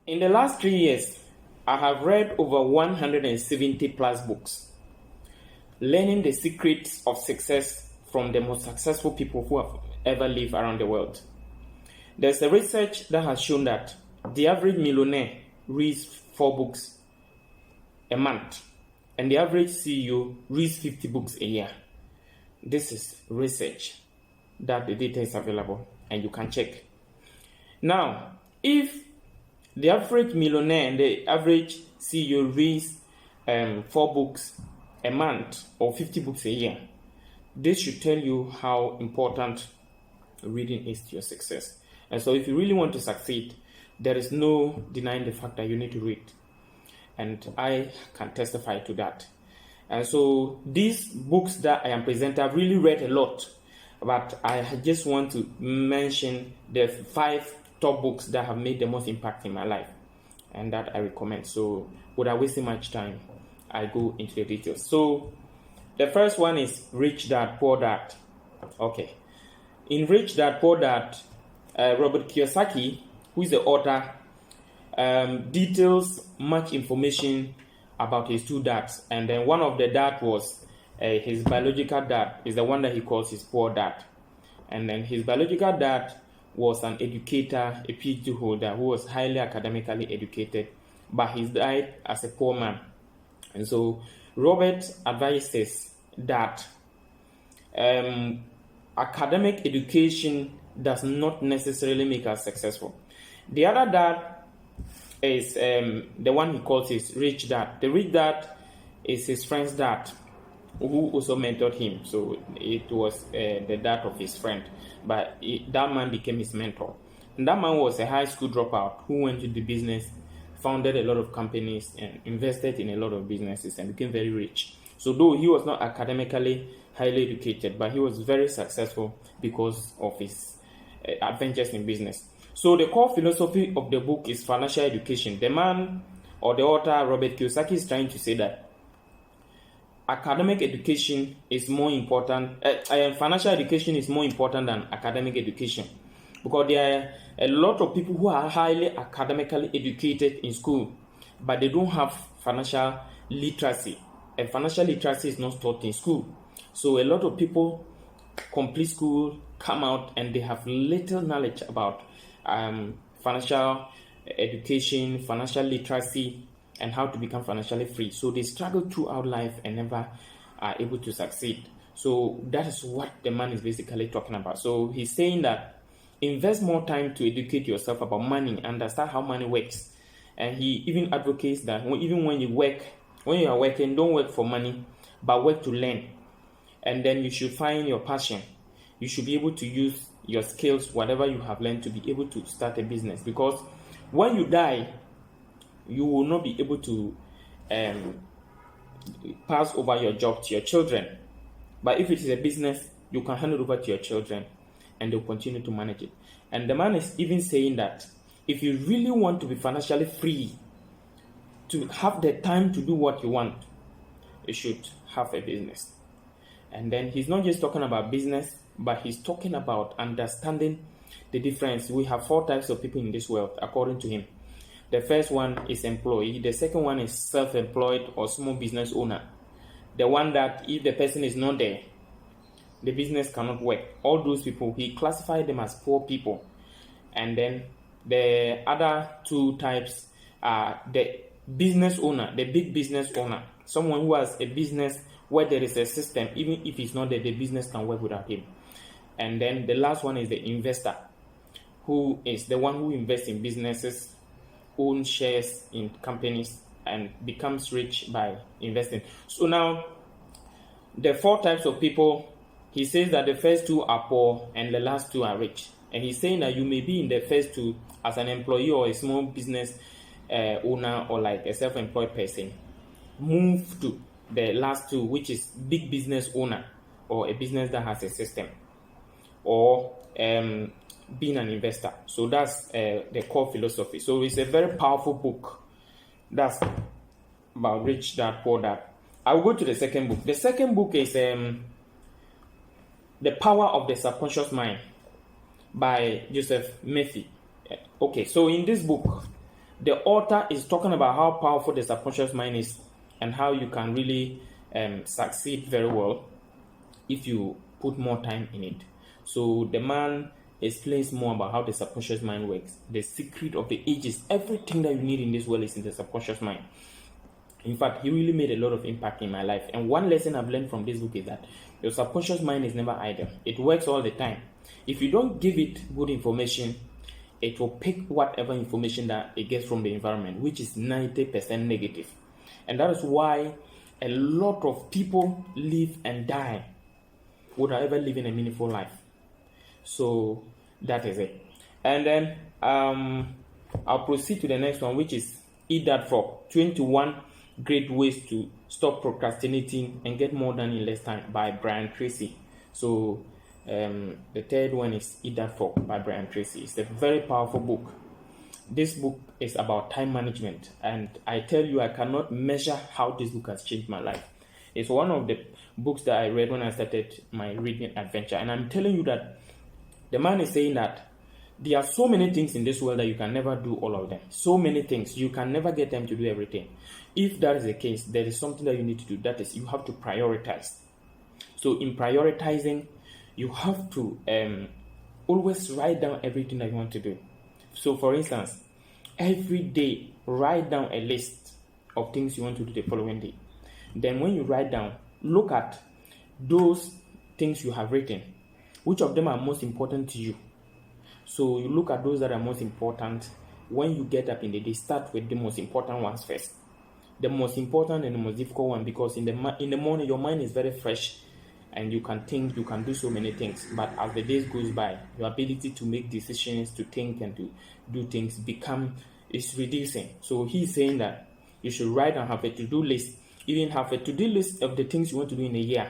In the last 3 years, I have read over 170 plus books, learning the secrets of success from the most successful people who have ever lived around the world. There's a research that has shown that the average millionaire reads 4 books a month, and the average CEO reads 50 books a year. This is research that the data is available and you can check. Now, if the average millionaire and the average CEO reads 4 books a month or 50 books a year, this should tell you how important reading is to your success. And so if you really want to succeed, there is no denying the fact that you need to read. And I can testify to that. And so these books that I am presenting, I've really read a lot, but I just want to mention the 5 top books that have made the most impact in my life and that I recommend. So without wasting much time, I go into the details. So the first one is Rich Dad, Poor Dad. Okay. In Rich Dad, Poor Dad, Robert Kiyosaki, who is the author, details much information about his 2 dads. And then one of the dad was his biological dad, is the one that he calls his poor dad. And then his biological dad was an educator, a PhD holder who was highly academically educated, but he died as a poor man. And so Robert advises that academic education does not necessarily make us successful. The other dad is the one he calls his rich dad. The rich dad is his friend's dad, who also mentored him. So it was the dad of his friend, but that man became his mentor. And that man was a high school dropout who went into business, founded a lot of companies, and invested in a lot of businesses and became very rich. So though he was not academically highly educated, but he was very successful because of his adventures in business. So the core philosophy of the book is financial education. The man or the author, Robert Kiyosaki, is trying to say that academic education is more important, financial education is more important than academic education, because there are a lot of people who are highly academically educated in school, but they don't have financial literacy, and financial literacy is not taught in school. So a lot of people complete school, come out, and they have little knowledge about financial education, financial literacy, and how to become financially free. So they struggle throughout life and never are able to succeed. So that is what the man is basically talking about. So he's saying that invest more time to educate yourself about money, understand how money works. And he even advocates that even when you are working, don't work for money, but work to learn. And then you should find your passion. You should be able to use your skills, whatever you have learned, to be able to start a business. Because when you die, you will not be able to pass over your job to your children. But if it is a business, you can hand it over to your children and they'll continue to manage it. And the man is even saying that if you really want to be financially free, to have the time to do what you want, you should have a business. And then he's not just talking about business, but he's talking about understanding the difference. We have 4 types of people in this world, according to him. The first one is employee. The second one is self-employed or small business owner. The one that if the person is not there, the business cannot work. All those people, he classified them as poor people. And then the other 2 types are the business owner, the big business owner. Someone who has a business where there is a system. Even if he's not there, the business can work without him. And then the last one is the investor, who is the one who invests in businesses, owns shares in companies, and becomes rich by investing. So now, the 4 types of people, he says that the first 2 are poor and the last 2 are rich. And he's saying that you may be in the first 2 as an employee or a small business owner or like a self-employed person. Move to the last 2, which is big business owner or a business that has a system, or being an investor. So that's the core philosophy. So it's a very powerful book. That's about Rich Dad, Poor Dad. I'll go to the second book. The second book is The Power of the Subconscious Mind by Joseph Murphy. Okay, so in this book, the author is talking about how powerful the subconscious mind is and how you can really succeed very well if you put more time in it. So the man explains more about how the subconscious mind works, the secret of the ages. Everything that you need in this world is in the subconscious mind. In fact, he really made a lot of impact in my life. And one lesson I've learned from this book is that your subconscious mind is never idle. It works all the time. If you don't give it good information, it will pick whatever information that it gets from the environment, which is 90% negative. And that is why a lot of people live and die without ever living a meaningful life. So that is it. And then I'll proceed to the next one, which is Eat That Frog, 21 Great Ways to Stop Procrastinating and Get More Done in Less Time by Brian Tracy. So the third one is Eat That Frog by Brian Tracy. It's a very powerful book. This book is about time management, and I tell you, I cannot measure how this book has changed my life. It's one of the books that I read when I started my reading adventure, and I'm telling you that the man is saying that there are so many things in this world that you can never do all of them. So many things. You can never get time to do everything. If that is the case, there is something that you need to do. That is, you have to prioritize. So in prioritizing, you have to always write down everything that you want to do. So for instance, every day, write down a list of things you want to do the following day. Then when you write down, look at those things you have written. Which of them are most important to you? So you look at those that are most important. When you get up in the day, start with the most important ones first. The most important and the most difficult one, because in the morning your mind is very fresh and you can think, you can do so many things. But as the days goes by, your ability to make decisions, to think and to do things is reducing. So he's saying that you should write and have a to-do list. Even have a to-do list of the things you want to do in a year.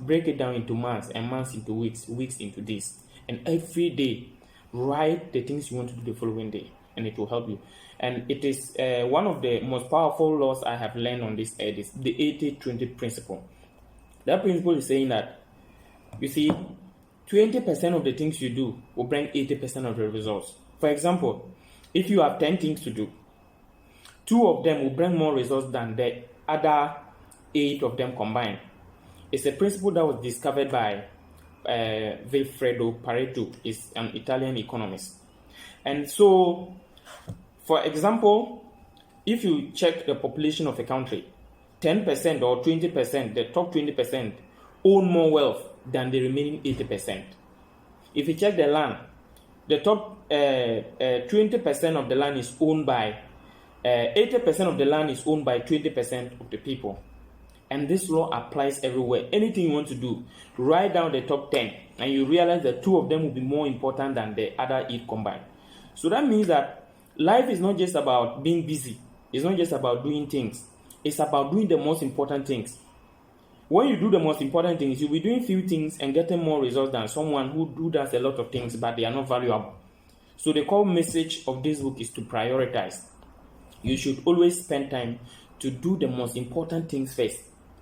Break it down into months, and months into weeks, weeks into days. And every day, write the things you want to do the following day, and it will help you. And it is one of the most powerful laws I have learned on this earth, is the 80-20 principle. That principle is saying that, you see, 20% of the things you do will bring 80% of the results. For example, if you have 10 things to do, 2 of them will bring more results than the other 8 of them combined. It's a principle that was discovered by Vilfredo Pareto, is an Italian economist. And so, for example, if you check the population of a country, 10% or 20%, the top 20% own more wealth than the remaining 80%. If you check the land, the top 20% of the land is owned by 80% of the land is owned by 20% of the people. And this law applies everywhere. Anything you want to do, write down the top 10, and you realize that 2 of them will be more important than the other 8 combined. So that means that life is not just about being busy. It's not just about doing things. It's about doing the most important things. When you do the most important things, you'll be doing few things and getting more results than someone who does a lot of things, but they are not valuable. So the core message of this book is to prioritize. You should always spend time to do the most important things first.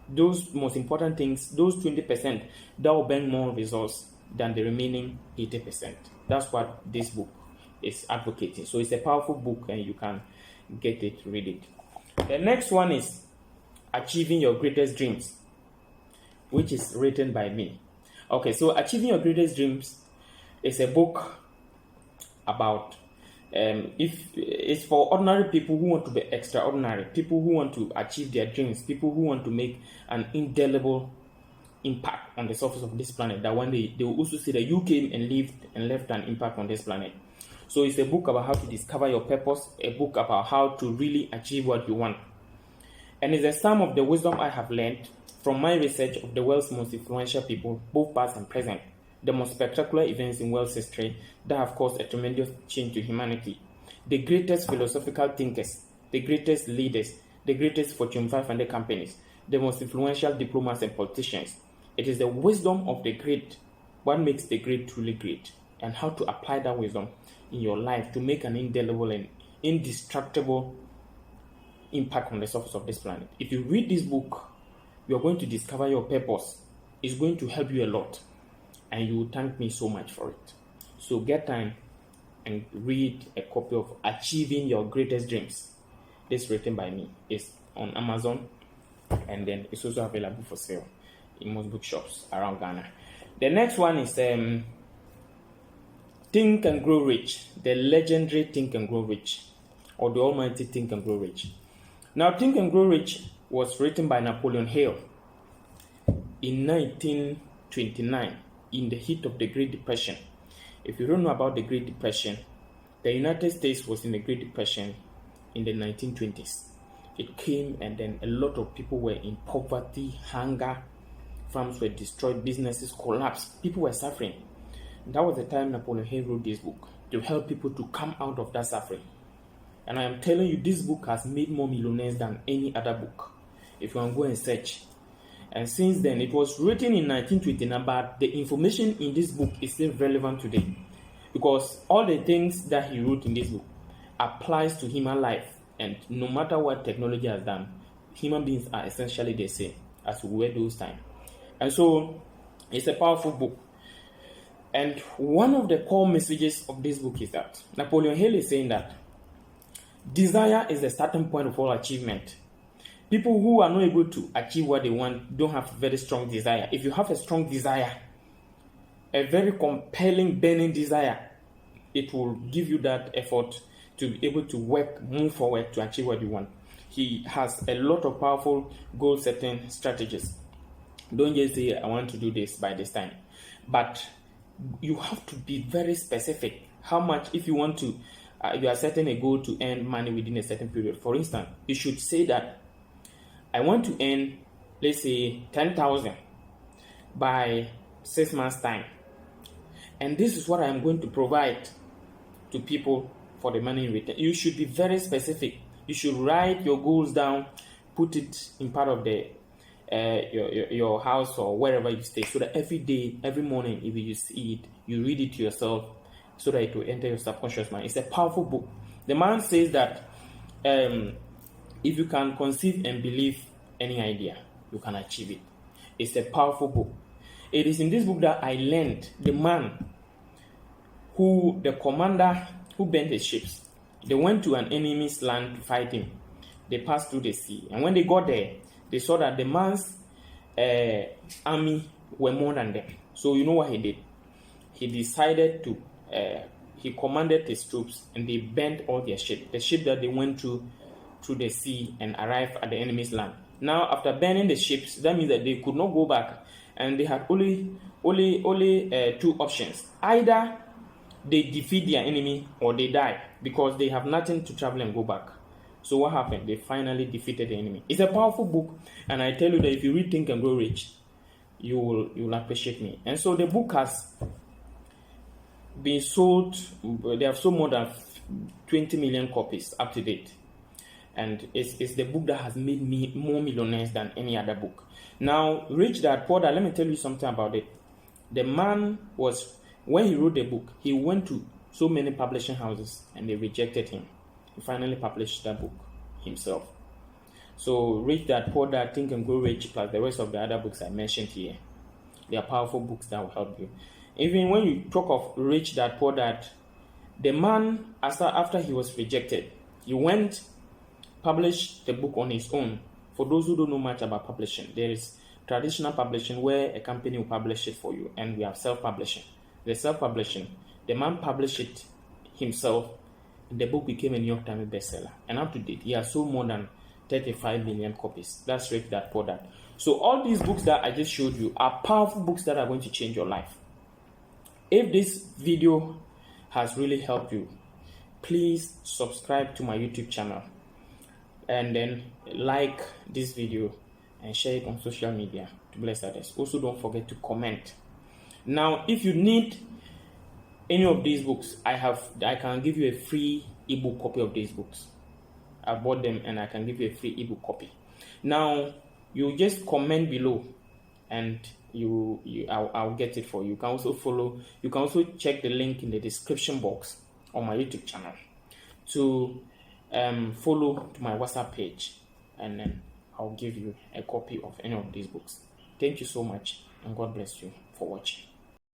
Those most important things, those 20%, that will bring more results than the remaining 80%. That's what this book is advocating. So it's a powerful book, and you can get it, read it. The next one is Achieving Your Greatest Dreams, which is written by me. Okay, so Achieving Your Greatest Dreams is a book about if it's for ordinary people who want to be extraordinary, people who want to achieve their dreams, people who want to make an indelible impact on the surface of this planet, that one day they will also see that you came and lived and left an impact on this planet. So it's a book about how to discover your purpose, a book about how to really achieve what you want. And it's a sum of the wisdom I have learned from my research of the world's most influential people, both past and present, the most spectacular events in world's history that have caused a tremendous change to humanity, the greatest philosophical thinkers, the greatest leaders, the greatest Fortune 500 companies, the most influential diplomats and politicians. It is the wisdom of the great, what makes the great truly great, and how to apply that wisdom in your life to make an indelible and indestructible impact on the surface of this planet. If you read this book, you are going to discover your purpose. It's going to help you a lot, and you will thank me so much for it. So get time and read a copy of Achieving Your Greatest Dreams. This is written by me. It's on Amazon, and then it's also available for sale in most bookshops around Ghana. The next one is Think and Grow Rich, the legendary Think and Grow Rich, or the almighty Think and Grow Rich. Now, Think and Grow Rich was written by Napoleon Hill in 1929 in the heat of the Great Depression. If you don't know about the Great Depression, the United States was in the Great Depression in the 1920s. It came, and then a lot of people were in poverty, hunger, farms were destroyed, businesses collapsed, people were suffering. That was the time Napoleon Hill wrote this book to help people to come out of that suffering. And I am telling you, this book has made more millionaires than any other book, if you want to go and search. And since then, it was written in 1929, but the information in this book is still relevant today, because all the things that he wrote in this book applies to human life. And no matter what technology has done, human beings are essentially the same as we were those times. And so it's a powerful book. And one of the core messages of this book is that Napoleon Hill is saying that desire is the starting point of all achievement. People who are not able to achieve what they want don't have very strong desire. If you have a strong desire, a very compelling, burning desire, it will give you that effort to be able to work, move forward to achieve what you want. He has a lot of powerful goal-setting strategies. Don't just say, I want to do this by this time. But you have to be very specific. How much, if you want to, you are setting a goal to earn money within a certain period. For instance, you should say that I want to earn, let's say, 10,000 by 6 months' time. And this is what I'm going to provide to people for the money in return. You should be very specific. You should write your goals down, put it in part of the your house or wherever you stay, so that every day, every morning, if you see it, you read it to yourself, so that it will enter your subconscious mind. It's a powerful book. The man says that if you can conceive and believe any idea, you can achieve it. It's a powerful book. It is in this book that I learned the man the commander who bent his ships. They went to an enemy's land to fight him. They passed through the sea. And when they got there, they saw that the man's army were more than them. So you know what he did? He decided to, he commanded his troops, and they bent all their ships. The ship that they went through the sea and arrived at the enemy's land. Now, after burning the ships, that means that they could not go back. And they had only two options. Either they defeat their enemy or they die, because they have nothing to travel and go back. So what happened? They finally defeated the enemy. It's a powerful book, and I tell you that if you read Think and Grow Rich, you will appreciate me. And so the book has been sold. They have sold more than 20 million copies up to date, and it's the book that has made me more millionaires than any other book. Now, Rich Dad Poor Dad, let me tell you something about it. The man was, when he wrote the book, he went to so many publishing houses and they rejected him. He finally published that book himself. So Rich Dad Poor Dad, Think and Grow Rich, plus the rest of the other books I mentioned here, they are powerful books that will help you. Even when you talk of Rich Dad Poor Dad, the man, after he was rejected, he went, published the book on his own. For those who don't know much about publishing, there is traditional publishing where a company will publish it for you, and we have self-publishing. The self-publishing, the man published it himself, and the book became a New York Times bestseller. And up to date, he has sold more than 35 million copies. That's Rich Dad Poor Dad. So all these books that I just showed you are powerful books that are going to change your life. If this video has really helped you, please subscribe to my YouTube channel, and then like this video and share it on social media to bless others. Also, don't forget to comment. Now, if you need any of these books, I can give you a free ebook copy of these books. I bought them, and I can give you a free ebook copy. Now, you just comment below, and I'll get it for you. You can also follow. You can also check the link in the description box on my YouTube channel to follow to my WhatsApp page, and then I'll give you a copy of any of these books. Thank you so much, and God bless you for watching.